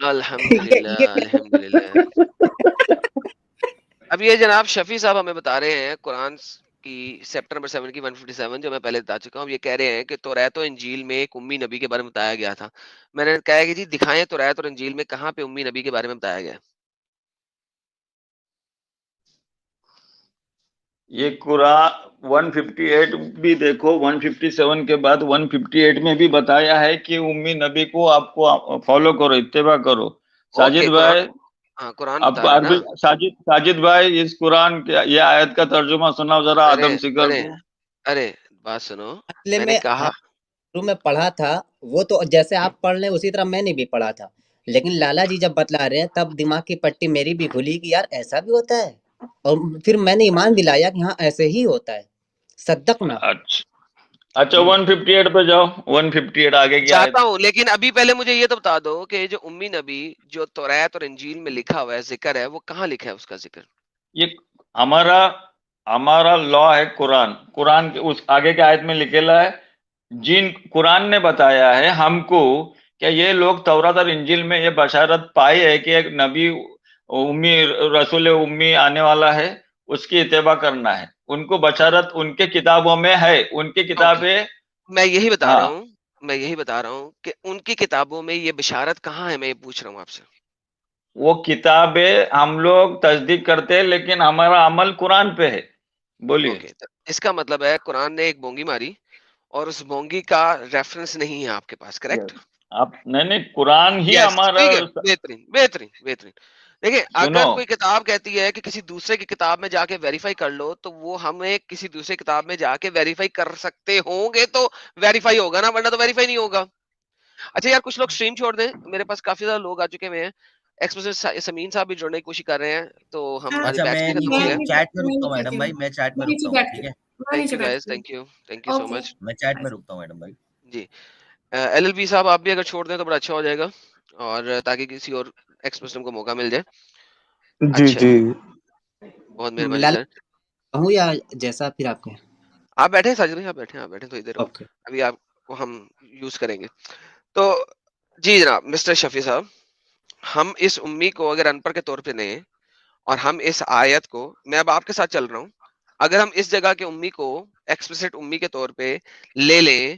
الحمدللہ الحمدللہ. اب یہ جناب شفیع صاحب ہمیں بتا رہے ہیں قرآن کی چیپٹر نمبر 7 کی 157 جو میں پہلے بتا چکا ہوں. یہ کہہ رہے ہیں کہ توریت و انجیل میں ایک امی نبی کے بارے میں بتایا گیا تھا. میں نے کہا کہ جی دکھائیں توریت اور انجیل میں کہاں پہ امی نبی کے بارے میں بتایا گیا. یہ قرآن 158 بھی دیکھو, 157 کے بعد 158 میں بھی بتایا ہے کہ امی نبی کو آپ کو فالو کرو, اتباع کرو. ساجد بھائی, ہاں قرآن آپ بتا رہا ہے عربی, نا. ساجد بھائی اس قرآن کے یہ آیت کا ترجمہ سناؤ ذرا آدم سکر کو. ارے بات سنو, اصل میں نے کہا شروع میں پڑھا تھا وہ تو جیسے آپ پڑھ لیں اسی طرح میں نے بھی پڑھا تھا, لیکن لالا جی جب بتلا رہے ہیں تب دماغ کی پٹی میری بھی کھلی کہ یار ایسا بھی ہوتا ہے, اور پھر میں نے ایمان دلایا کہ ہاں ایسے ہی ہوتا ہے, صدقنا. اچھا 158 پہ جاؤ, 158 آگے کی آیت. جاتا ہوں, لیکن ابھی پہلے مجھے یہ تو بتا دو کہ جو امی نبی جو توریت اور انجیل میں لکھا ہوا ہے ذکر ہے, وہ کہاں لکھا ہے اس کا ذکر؟ یہ ہمارا لا ہے قرآن. قرآن کے اس آگے کے آیت میں لکھا ہے جن قرآن نے بتایا ہے ہم کو کہ یہ لوگ تورات اور انجیل میں یہ بشارت پائی ہے کہ ایک نبی امی رسول امی آنے والا ہے, اس کی اتباع کرنا ہے. ان کو بشارت ان کے کتابوں میں ہے, ان کی کتابیں. میں یہی بتا ہاں, رہا ہوں کہ ان کی کتابوں میں یہ بشارت کہاں ہے, میں یہ پوچھ رہا ہوں آپ سے. وہ کتابیں ہم لوگ تصدیق کرتے ہیں لیکن ہمارا عمل قرآن پہ ہے. بولیے. اس کا مطلب ہے قرآن نے ایک بونگی ماری اور اس بونگی کا ریفرنس نہیں ہے آپ کے پاس, کریکٹ؟ آپ نہیں, قرآن ہی ہمارا. بہترین بہترین بہترین. دیکھیں اگر سنو, کوئی کتاب کہتی ہے کہ کسی دوسرے کی کتاب میں جا کے ویریفائی کر لو, تو وہ ہمیں کسی دوسرے کتاب میں جا کے ویریفائی کر سکتے ہوں گے تو ویریفائی ہوگا نا, ورنہ تو ویریفائی نہیں ہوگا. اچھا یار کچھ لوگ سٹریم چھوڑ دیں, میرے پاس کافی زیادہ لوگ آ چکے ہوئے ہیں. ایکسپریس سمین صاحب بھی جڑنے کی کوشش کر رہے ہیں, تو ہماری اچھا بیچ میں بھی ختم ہو نیچے گیا. چیٹ میں رکتا ہوں میڈم بھائی, میں چیٹ میں رکتا ہوں, ٹھیک ہے. Thank you guys, thank you so much. میں چیٹ میں رکتا ہوں میڈم بھائی. جی ایل ایل بی صاحب آپ بھی اگر چھوڑ دیں تو بڑا اچھا ہو جائے گا, اور تاکہ کسی اور ایکسپریس کو موقع مل جائے. جی جی بہت مہربانی لالا سر. کہوں یا جیسا پھر آپ کہیں؟ آپ بیٹھے ساجد بھائی, آپ بیٹھے تو ادھر ہو, اوکے. ابھی آپ کو ہم یوز کریں گے. تو جی جناب مسٹر شفیع صاحب, ہم اس امی کو اگر ان پڑھ کے طور پہ لیں اور ہم اس آیت کو, میں اب آپ کے ساتھ چل رہا ہوں, اگر ہم اس جگہ کے امی کو ایکسپلسٹ امی کے طور پہ لے لیں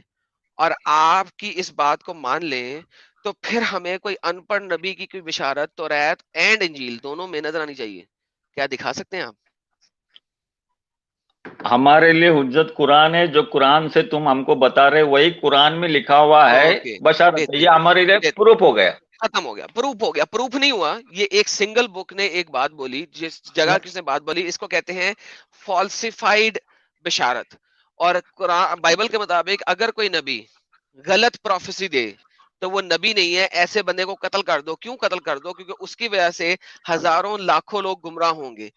اور آپ کی اس بات کو مان لیں, تو پھر ہمیں کوئی ان پڑھ نبی کی کوئی بشارت توریت اینڈ انجیل دونوں میں نظر آنی چاہیے. کیا دکھا سکتے ہیں آپ؟ ہمارے لیے حجت قرآن ہے, جو قرآن سے تم ہم کو بتا رہے وہی قرآن میں لکھا ہوا ہے بشارت. یہ ہمارے لیے پروف ہو گیا, ختم ہو گیا, پروف ہو گیا. پروف نہیں ہوا, یہ ایک سنگل بک نے ایک بات بولی, جس جگہ کس نے بات بولی, اس کو کہتے ہیں فالسیفائڈ بشارت. اور قرآن بائبل کے مطابق اگر کوئی نبی غلط پروفیسی دے تو وہ نبی نہیں ہے, ایسے بندے کو قتل کر دو. کیوں قتل کر دو؟ کیونکہ اس کی وجہ سے ہزاروں لاکھوں لوگ گمراہ ہوں گے.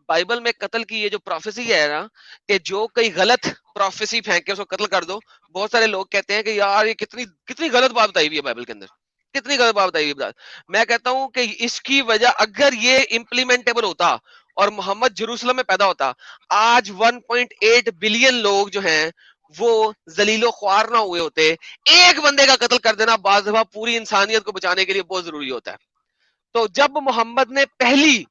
بائبل میں قتل کی یہ جو پروفیسی ہے نا, کہ جو کوئی غلط پروفیسی پھینک کے اس کو قتل کر دو. بہت سارے لوگ کہتے ہیں کہ یار یہ کتنی غلط بات بتائی ہوئی ہے بائبل کے اندر, کتنی غلط بات بتائی ہوئی. میں کہتا ہوں کہ اس کی وجہ اگر یہ امپلیمنٹیبل ہوتا اور محمد جروسلم میں پیدا ہوتا, آج 1.8 بلین لوگ جو ہیں وہ ذلیل و خوار نہ ہوئے ہوتے. ایک بندے کا قتل کر دینا بعض دفعہ پوری انسانیت کو بچانے کے لیے بہت ضروری ہوتا ہے. تو جب محمد نے پہلی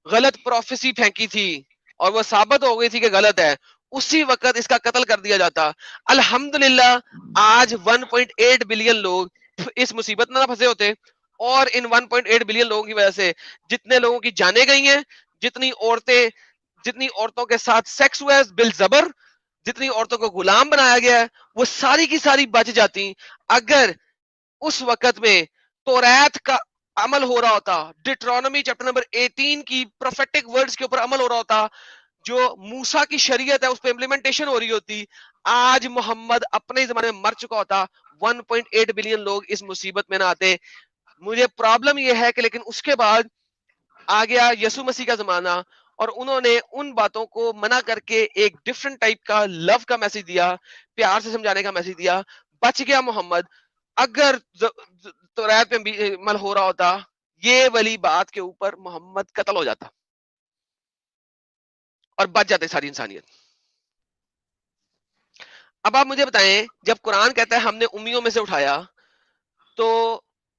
غلط پروفیسی پھینکی تھی اور وہ ثابت ہو گئی تھی کہ غلط ہے, اسی وقت اس کا قتل کر دیا جاتا. الحمدللہ آج 1.8 بلین لوگ اس مصیبت میں نہ پھنسے ہوتے, اور ان 1.8 بلین لوگوں کی وجہ سے جتنے لوگوں کی جانیں گئی ہیں, جتنی عورتوں کے ساتھ سیکس ہوا ہے بالزبر, جتنی عورتوں کو غلام بنایا گیا ہے, وہ ساری کی ساری بچ جاتی اگر اس وقت میں توریت کا عمل ہو رہا ہوتا, ڈیٹرونومی چیپٹر نمبر 18 کی پروفیٹک ورڈز کے اوپر عمل ہو رہا ہوتا, جو موسیٰ کی شریعت ہے اس پہ امپلیمنٹیشن ہو رہی ہوتی. آج محمد اپنے زمانے میں مر چکا ہوتا, 1.8 بلین لوگ اس مصیبت میں نہ آتے. مجھے پرابلم یہ ہے کہ لیکن اس کے بعد آ گیا یسوع مسیح کا زمانہ, اور انہوں نے ان باتوں کو منع کر کے ایک ڈیفرنٹ ٹائپ کا لو کا میسج دیا, پیار سے سمجھانے کا میسج دیا. بچ گیا محمد. اگر توریت میں عمل ہو رہا ہوتا, یہ والی بات کے اوپر محمد قتل ہو جاتا اور بچ جاتے ساری انسانیت. اب آپ مجھے بتائیں, جب قرآن کہتا ہے ہم نے امیوں میں سے اٹھایا, تو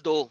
2।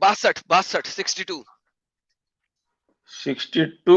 62 62। 62।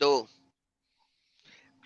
2।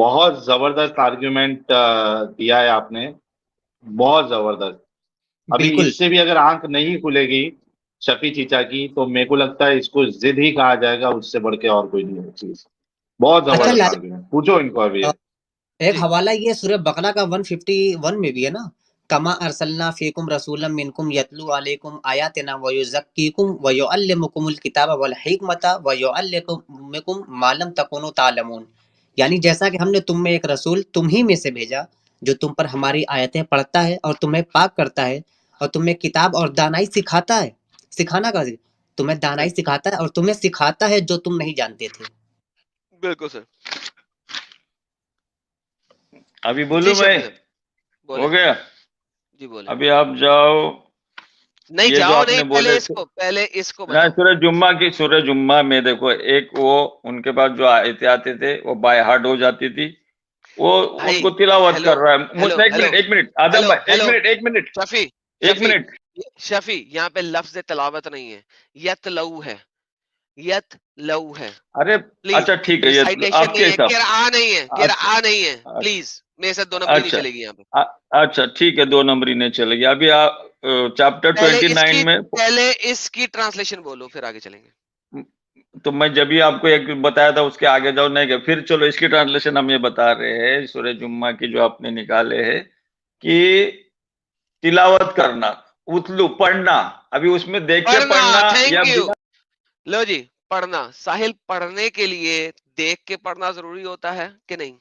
بہت زبردست آرگیومنٹ دیا ہے آپ نے، بہت زبردست. ابھی بالکل. اس سے بھی اگر آنکھ نہیں کھلے گی شفیع چیچا کی تو میرے کو لگتا ہے اس کو ضد ہی کہا جائے گا، اس سے بڑھ کے اور کوئی نہیں ہے چیز. بہت اچھا زبردست لالا، آرگیومنٹ، پوچھو ان کو ابھی. ایک جی حوالہ یہ سورہ بقرہ کا 151 میں بھی ہے نا، کما ارسلنا فیکم رسولا منکم یتلو علیکم آیاتنا ویزکیکم ویعلمکم الکتاب والحکمت ویعلمکم ما لم تکونوا تعلمون. یعنی جیسا کہ ہم نے تم میں ایک رسول تم ہی میں سے بھیجا جو تم پر ہماری آیتیں پڑھتا ہے اور تمہیں پاک کرتا ہے اور تمہیں کتاب اور دانائی سکھاتا ہے. سکھانا کا تمہیں دانائی سکھاتا ہے اور تمہیں سکھاتا ہے جو تم نہیں جانتے تھے. بالکل سر. ابھی جی بولوں میں؟ شفیع صاحب بولے. ہو گیا. جی بولے. ابھی آپ جاؤ. نہیں یہ جو جاؤ آپ نہیں، نے پہلے بولے اس کو نہ، بتاؤ. سورہ جمعہ میں دیکھو، ایک وہ ان کے پاس جو آیتیں آتے تھے وہ بائی ہارٹ ہو جاتی تھی، وہ ان بھائی کو تلاوت ہیلو کر رہا ہے. ہیلو ایک منٹ آدم ہیلو بھائی، ہیلو ایک شفیع منٹ. شفیع یہاں پہ لفظ تلاوت نہیں ہے، یتلو ہے، یتلو ہے. ارے پلیز اچھا ٹھیک ہے، یہ ریسائٹیشن آپ کے نہیں ہے، حساب. قرآ نہیں ہے، اچھا قرآ نہیں ہے. پلیز میرے ساتھ 2 نمبری نہیں اچھا چلے گی یہاں پہ. اچھا ٹھیک ہے، 2 نمبری نہیں چلے گی. ابھی آپ چیپٹر 29 میں، پہلے اس کی ٹرانسلیشن بولو پھر آگے چلیں گے. تو میں جب ہی آپ کو ایک بتایا تھا اس کے آگے جاؤ نہیں گئے. پھر چلو اس کی ٹرانسلیشن ہم یہ بتا رہے ہیں سورہ جمعہ کی جو آپ نے نکالے ہے کہ تلاوت کرنا، اتلو پڑھنا. ابھی اس میں دیکھ کے پڑھنا یا تھینک یو. بنا. لو جی، پڑھنا. ساحل پڑھنے کے لیے دیکھ کے پڑھنا ضروری ہوتا ہے کہ نہیں؟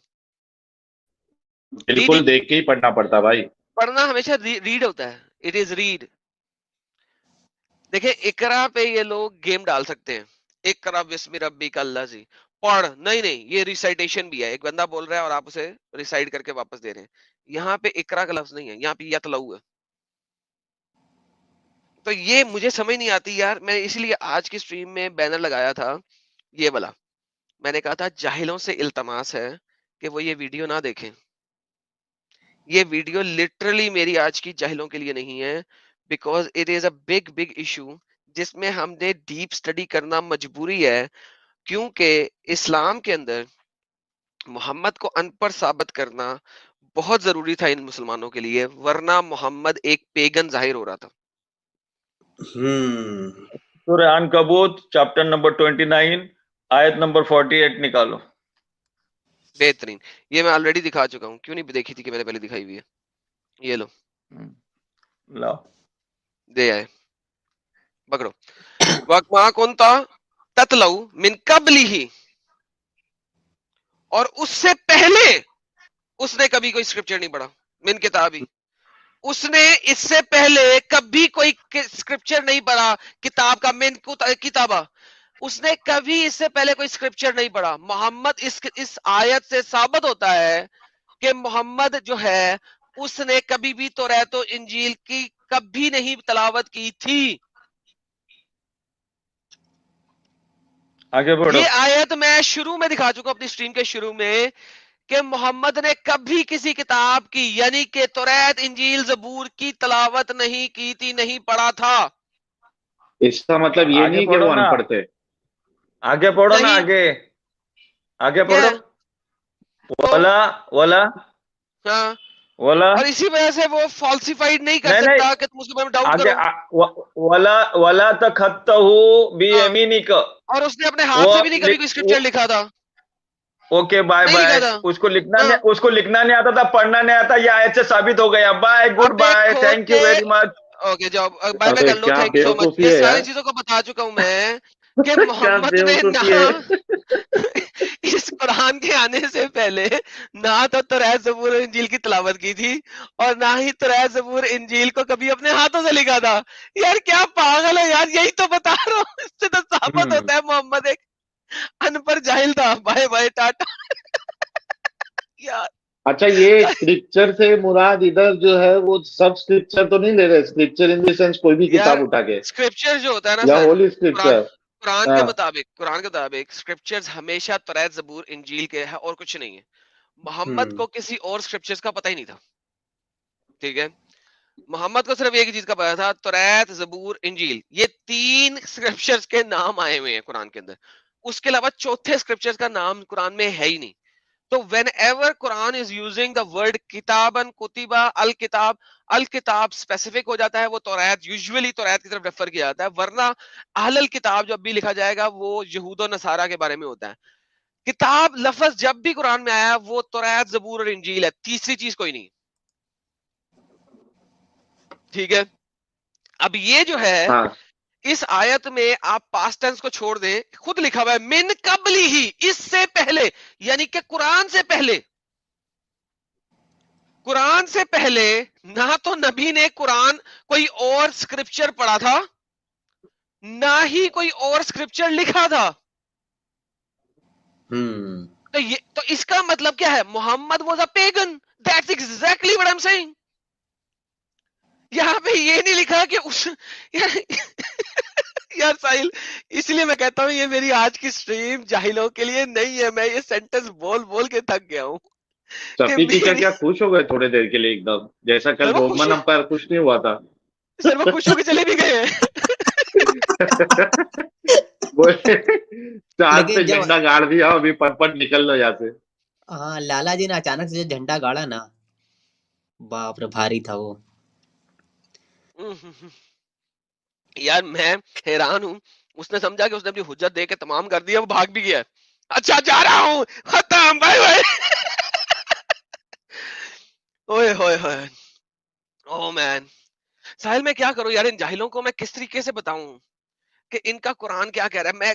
بالکل دیکھ کے ہی پڑھنا پڑتا بھائی. پڑھنا ہمیشہ ریڈ ہوتا ہے. It is red. دیکھیں اقرا پہ یہ لوگ گیم ڈال سکتے ہیں، اقرا بسم ربک الذی، پڑھ. نہیں یہ ریسائٹیشن بھی ہے. ایک بندہ بول رہا ہے اور آپ اسے ریسائٹ کر کے واپس دے رہے ہیں. یہاں پہ اقرا کا لفظ نہیں ہے، یہاں پہ یتلو ہے. تو یہ مجھے سمجھ نہیں آتی یار. میں اسی لیے آج کی سٹریم میں بینر لگایا تھا یہ والا. میں نے کہا تھا جاہلوں سے التماس ہے کہ وہ یہ ویڈیو نہ دیکھیں. یہ ویڈیو لٹرلی میری آج کی جاہلوں کے لیے نہیں ہے، because it is a big issue جس میں ہم نے ڈیپ اسٹڈی کرنا مجبوری ہے. کیونکہ اسلام کے اندر محمد کو ان پڑھ ثابت کرنا بہت ضروری تھا ان مسلمانوں کے لیے، ورنہ محمد ایک پیگن ظاہر ہو رہا تھا. سورہ عنکبوت چیپٹر نمبر 29 آیت نمبر 48 نکالو. بہترین. یہ میں آلریڈی دکھا چکا ہوں، کیوں نہیں دیکھی تھی کہ میں نے پہلے دکھائی ہوئی ہے. یہ لو لاؤ. دے آئے پکڑو. وَمَا كُنْتَ تَتْلُو مِنْ قَبْلِهِ، اور اس سے پہلے اس نے کبھی کوئی اسکرپچر نہیں پڑھا. من کتابی، اس نے اس سے پہلے کبھی کوئی اسکرپچر نہیں پڑھا. کتاب کا من کتابہ، اس نے کبھی اس سے پہلے کوئی اسکرپچر نہیں پڑھا. محمد اس آیت سے ثابت ہوتا ہے کہ محمد جو ہے اس نے کبھی بھی توریت و انجیل کی کبھی نہیں تلاوت کی تھی. آگے بڑھو. یہ آیت میں شروع میں دکھا چکا اپنی سٹریم کے شروع میں کہ محمد نے کبھی کسی کتاب کی یعنی کہ توریت انجیل زبور کی تلاوت نہیں کی تھی، نہیں پڑھا تھا. اس کا مطلب یہ آگے نہیں کہ پڑھو وہ نا، ان پڑھ تھے. آگے پڑھو نا، نہیں آگے کیا پڑھو. ہے؟ تو ہاں، ولا اور اسی وجہ سے وہ فالسیفائڈ نہیں کر نہیں سکتا کہ تم اس کے بارے میں ڈاؤٹ آگے کرو. ولا تخطہ ہاں، بیمینک، اور اس نے اپنے ہاتھ وہ سے بھی نہیں کبھی کوئی اسکرپچر لکھا تھا. اوکے بائے نہیں بائے. لکھا تھا. اس کو ہاں، لکھنا نہیں آتا تھا، پڑھنا نہیں آتا. یہ آیت سے ثابت ہو گیا. بائے، گڈ اب بائے، دیکھو تھینک یو کہ ویری مچ. اوکے جاؤ بائی بائی ارے کر لو. کیا تھینک یو سو مچ. بیوقوفی یہ ہے ساری یار. چیزوں کو بتا چکا ہوں میں کہ کیا محمد نے نہ بیوقوفی ہے. اس قرآن کے آنے سے پہلے نہ تو توریت زبور اور انجیل کی تلاوت کی تھی، اور نہ ہی توریت زبور انجیل کو کبھی اپنے ہاتھوں سے لکھا تھا. یار کیا پاگل ہے یار. یہی تو بتا رہا ہوں. اس سے تو ثابت ہوتا ہے محمد ایک ان پر جاہل تھا. Bye bye tata. یار اچھا یہ اسکرپچر سے مراد ادھر جو ہے وہ سب اسکرپچر تو نہیں لے رہے. اسکرپچر ان دی سینس کوئی بھی یار کتاب اٹھا کے اسکرپچر جو ہوتا ہے نا یا سر، ہولی قرآن اسکرپچر. قرآن کے مطابق اسکرپچرز ہمیشہ توریت زبور انجیل کے ہے اور کچھ نہیں ہے. محمد کو کسی اور اسکرپچرز کا پتہ ہی نہیں تھا. ٹھیک ہے، محمد کو صرف ایک چیز کا پتا تھا، توریت زبور انجیل. یہ 3 اسکرپچرز کے نام آئے ہوئے ہیں قرآن کے اندر. اس کے علاوہ چوتھے اسکرپچرز کا نام قرآن میں ہے ہی نہیں. تو whenever Quran is using the word کتابن کتبہ الکتاب، الکتاب اسپیسیفک ہو جاتا ہے، وہ توریت یوزولی توریت کی طرف ریفر کیا جاتا ہے، ورنہ اہل الکتاب جو اب بھی لکھا جائے گا وہ یہود و نصارہ کے بارے میں ہوتا ہے۔ کتاب لفظ جب بھی قرآن میں آیا وہ توریت، زبور اور انجیل ہے، تیسری چیز کوئی نہیں، ٹھیک ہے۔ اب یہ جو ہے ہاں اس آیت میں آپ پاسٹ ٹینس کو چھوڑ دیں، خود لکھا ہوا ہے من قبلی ہی، اس سے پہلے، یعنی کہ قرآن سے پہلے، قرآن سے پہلے نہ تو نبی نے قرآن کوئی اور سکرپچر پڑھا تھا، نہ ہی کوئی اور سکرپچر لکھا تھا۔ تو اس کا مطلب کیا ہے؟ Muhammad was a pagan, that's exactly what I am saying. یہاں پہ یہ نہیں لکھا کہ اس یار ساحل، اس لیے میں کہتا ہوں یہ میری آج کی سٹریم جاہلوں کے لیے نہیں ہے، میں یہ سینٹنس بول بول کے تھک گیا ہوں۔ شفیع ٹیچر کیا خوش ہو گئے تھوڑے دیر کے لیے ایک دم، جیسا کل روگمن امپائر خوش نہیں ہوا تھا؟ سر وہ خوش ہو کے چلے بھی گئے ہیں۔ چاند پہ جھنڈا گاڑ دیا، ابھی پٹ پٹ نکل لو یہاں سے۔ ہاں لالا جی نے اچانک سے جو جھنڈا گاڑا نا، باپ رے بھاری تھا وہ۔ یار میں حیران ہوں، اس نے سمجھا کہ اس نے اپنی حجت دے کے تمام کر دیا، وہ بھاگ بھی گیا۔ اچھا جا رہا ہوں، ختم، بائے بائے۔ اوئے ہوئے ہوئے، او مین ساحل میں کیا کروں یار، ان جاہلوں کو میں کس طریقے سے بتاؤں کہ ان کا قرآن کیا کہہ رہا ہے۔ میں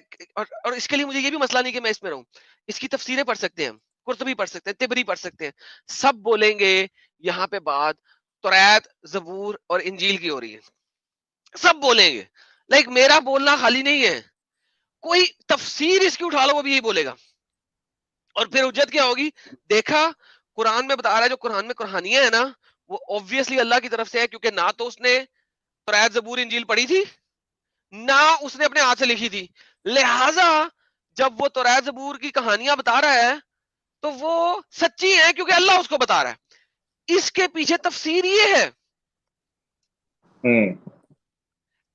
اور اس کے لیے مجھے یہ بھی مسئلہ نہیں کہ میں اس میں رہوں، اس کی تفسیریں پڑھ سکتے ہیں، قرطبی پڑھ سکتے ہیں، تبری پڑھ سکتے ہیں، سب بولیں گے یہاں پہ بات توریت، زبور اور انجیل کی ہو رہی ہے، سب بولیں گے۔ لائک میرا بولنا خالی نہیں ہے، کوئی تفسیر اس کی اٹھا لو وہ بھی یہی بولے گا۔ اور پھر حجت کیا ہوگی؟ دیکھا قرآن میں بتا رہا ہے، جو قرآن میں قرآنیاں ہیں نا وہ obviously اللہ کی طرف سے ہے، کیونکہ نہ تو اس نے توریت، زبور، انجیل پڑھی تھی، نہ اس نے اپنے ہاتھ سے لکھی تھی، لہٰذا جب وہ توریت، زبور کی کہانیاں بتا رہا ہے تو وہ سچی ہیں کیونکہ اللہ اس کو بتا رہا ہے۔ اس کے پیچھے تفسیر یہ ہے،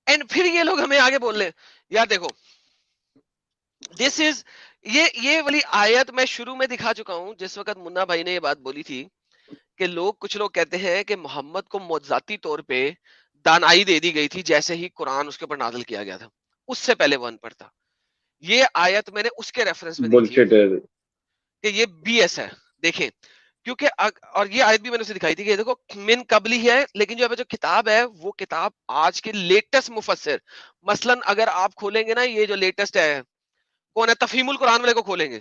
اینڈ پھر یہ لوگ ہمیں آگے بول لیں یار دیکھو دس از یہ والی آیت میں شروع میں دکھا چکا ہوں، جس وقت منا بھائی نے یہ بات بولی تھی کہ کچھ لوگ کہتے ہیں کہ محمد کو معجزاتی طور پہ دانائی دے دی گئی تھی جیسے ہی قرآن اس کے اوپر نازل کیا گیا تھا، اس سے پہلے ون پر تھا۔ یہ آیت میں نے اس کے ریفرنس میں دیکھی کہ یہ بی ایس ہے، دیکھیں کیونکہ اور یہ آیت بھی میں نے اسے دکھائی تھی کہ دیکھو من قبلی ہے، لیکن جو کتاب ہے وہ کتاب آج کے لیٹسٹ مفسر، مثلا اگر آپ کھولیں گے نا یہ جو لیٹسٹ ہے کون ہے، تفہیم القرآن والے کو کھولیں گے،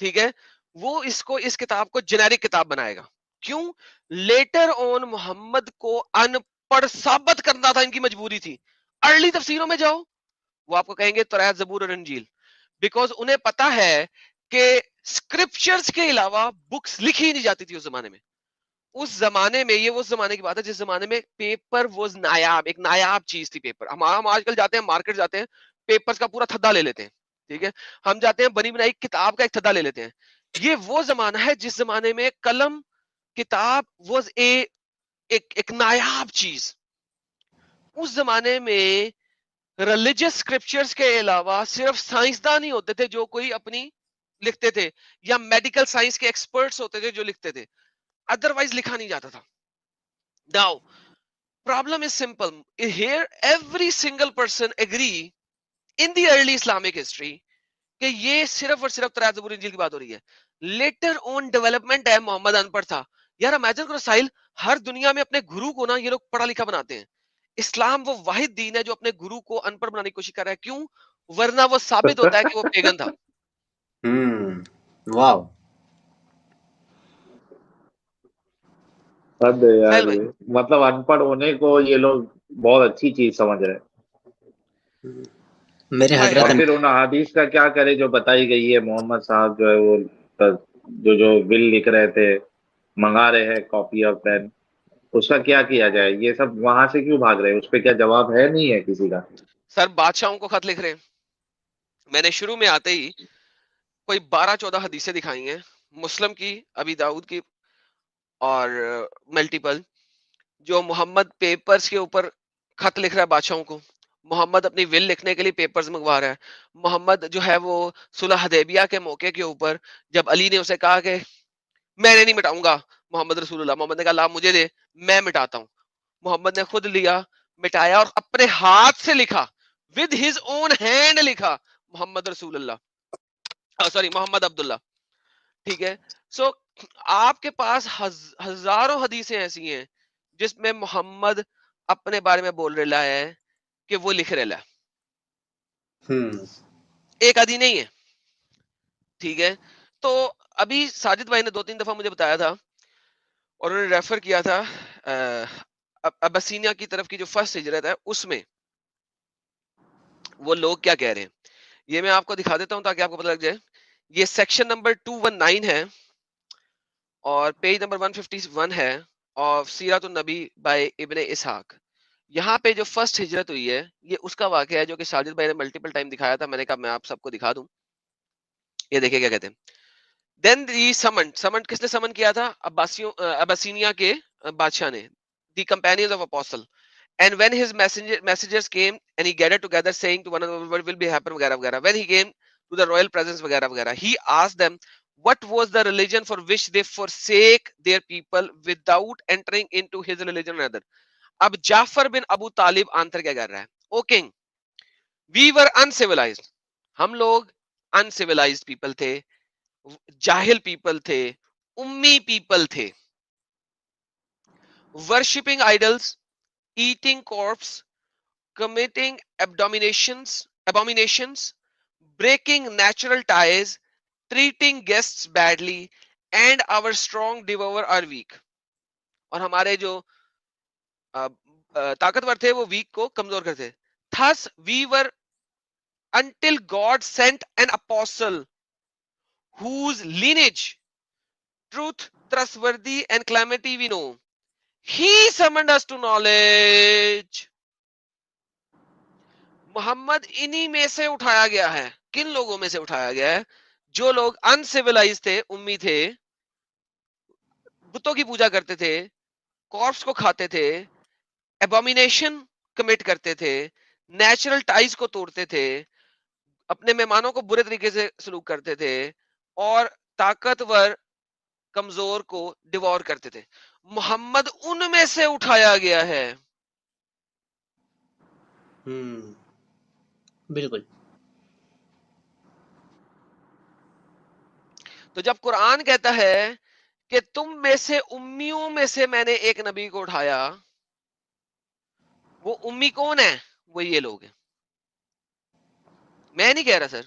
ٹھیک ہے، وہ اس کتاب کو جنیرک کتاب بنائے گا۔ کیوں؟ لیٹر آن محمد کو ان پڑھ ثابت کرنا تھا، ان کی مجبوری تھی۔ ارلی تفسیروں میں جاؤ، وہ آپ کو کہیں گے توریت، زبور اور انجیل، بیکاز انہیں پتا ہے کہ اسکرپچرز کے علاوہ بکس لکھی ہی نہیں جاتی تھی اس زمانے میں۔ اس زمانے میں، یہ وہ زمانے کی بات ہے جس زمانے میں پیپر واز نایاب، ایک نایاب چیز تھی پیپر۔ ہم آج کل جاتے ہیں مارکیٹ جاتے ہیں، پیپرز کا پورا تھدا لے لیتے ہیں، ٹھیک ہے، ہم جاتے ہیں بنی بنائی کتاب کا ایک تھدا لے لیتے ہیں۔ یہ وہ زمانہ ہے جس زمانے میں قلم، کتاب واز ایک نایاب چیز۔ اس زمانے میں ریلیجس اسکرپچرز کے علاوہ صرف سائنسدان ہی ہوتے تھے جو کوئی اپنی لکھتے تھے، یا میڈیکل سائنس کے ایکسپرٹس ہوتے تھے جو لکھتے تھے، ادروائز لکھا نہیں جاتا تھا۔ Now, problem is simple. Here, every single person agree in the early Islamic history کہ یہ صرف اور صرف توریت، زبور، انجیل کی بات ہو رہی ہے۔ لیٹر آن ڈیولپمنٹ ہے، محمد ان پڑھ تھا۔ یار امیجن کرو ساحل، ہر دنیا میں اپنے گرو کو نا یہ لوگ پڑھا لکھا بناتے ہیں۔ اسلام وہ واحد دین ہے جو اپنے گرو کو ان پڑھ بنانے کی کوشش کر رہا ہے، کیوں؟ ورنہ وہ ثابت ہوتا ہے کہ وہ پیگن تھا۔ واو، حد ہے یار، مطلب ان پڑھ ہونے کو یہ لوگ بہت اچھی چیز سمجھ رہے ہیں۔ میرے اور حضرت پھر ان احادیث کا کیا کرے جو بتائی گئی ہے؟ محمد صاحب جو ہے وہ جو ول لکھ رہے تھے، منگا رہے ہیں کاپی اور پین، اس کا کیا کیا جائے؟ یہ سب وہاں سے کیوں بھاگ رہے ہیں؟ اس پہ کیا جواب ہے؟ نہیں ہے کسی کا؟ سر بادشاہوں کو خط لکھ رہے ہیں۔ میں نے شروع میں آتے ہی کوئی 12-14 حدیثیں دکھائی ہیں، مسلم کی، ابی داؤد کی اور ملٹیپل، جو محمد پیپرز کے اوپر خط لکھ رہا ہے بادشاہوں کو، محمد اپنی ول لکھنے کے لیے پیپرز منگوا رہا ہے. محمد جو ہے وہ صلح حدیبیہ کے موقع کے اوپر جب علی نے اسے کہا کہ میں نے نہیں مٹاؤں گا محمد رسول اللہ، محمد نے کہا لا مجھے دے میں مٹاتا ہوں. محمد نے خود لیا، مٹایا اور اپنے ہاتھ سے لکھا، ود ہز اون ہینڈ لکھا محمد رسول اللہ، سوری محمد عبداللہ. ٹھیک ہے. سو آپ کے پاس ہزاروں حدیثیں ایسی ہیں جس میں محمد اپنے بارے میں بول رہا ہے کہ وہ لکھ رہا ہے، ایک آدھی نہیں ہے. ٹھیک ہے. تو ابھی ساجد بھائی نے 2-3 دفعہ مجھے بتایا تھا اور انہوں نے ریفر کیا تھا ابسینیا کی طرف کی جو فرسٹ ہجرت ہے اس میں وہ لوگ کیا کہہ رہے ہیں. یہ میں آپ کو دکھا دیتا ہوں تاکہ آپ کو پتہ لگ جائے. یہ سیکشن نمبر 219 ہے اور پیج نمبر 151 ہے اور سیرت النبی بائی ابن اسحاق. یہاں پہ جو فرسٹ ہجرت ہوئی ہے یہ اس کا واقعہ ہے جو کہ ساجد بھائی نے ملٹیپل ٹائم دکھایا تھا. میں نے کہا میں آپ سب کو دکھا دوں. یہ دیکھیں کیا کہتے ہیں. دین دی سمنڈ کس نے سمن کیا تھا؟ ابسینیا کے بادشاہ نے. The companions of apostle. And when his messengers came and he gathered together saying to one another what will be happen وغیرہ وغیرہ. When he came to the royal presence وغیرہ وغیرہ, he asked them what was the religion for which they forsake their people without entering into his religion another. اب جعفر بن ابو طالب answer کیا کر رہا ہے؟ او کنگ we were uncivilized. ہم لوگ uncivilized people تھے، جاہل پیپل تھے، امی پیپل تھے. worshipping idols, eating corpse, committing abominations, breaking natural ties, treating guests badly, and our strong devour are weak. اور ہمارے جو طاقتور تھے وہ ویک کو کمزور کرتے. Thus we were until God sent an apostle whose lineage, truth, trustworthy and calamity we know. He summoned us to knowledge. محمد انہی میں سے اٹھایا گیا ہے. کن لوگوں میں سے اٹھایا گیا ہے؟ جو لوگ انسیولائز تھے، امی تھے، بتوں کی پوجا کرتے تھے، کارپس کو کھاتے تھے، ایبومینیشن کمٹ کرتے تھے، نیچرل ٹائز کو توڑتے تھے، اپنے مہمانوں کو برے طریقے سے سلوک کرتے تھے اور طاقتور کمزور کو ڈیوور کرتے تھے. محمد ان میں سے اٹھایا گیا ہے. بالکل. تو جب قرآن کہتا ہے کہ تم میں سے امیوں میں سے میں نے ایک نبی کو اٹھایا، وہ امی کون ہے؟ وہ یہ لوگ ہیں. میں نہیں کہہ رہا سر،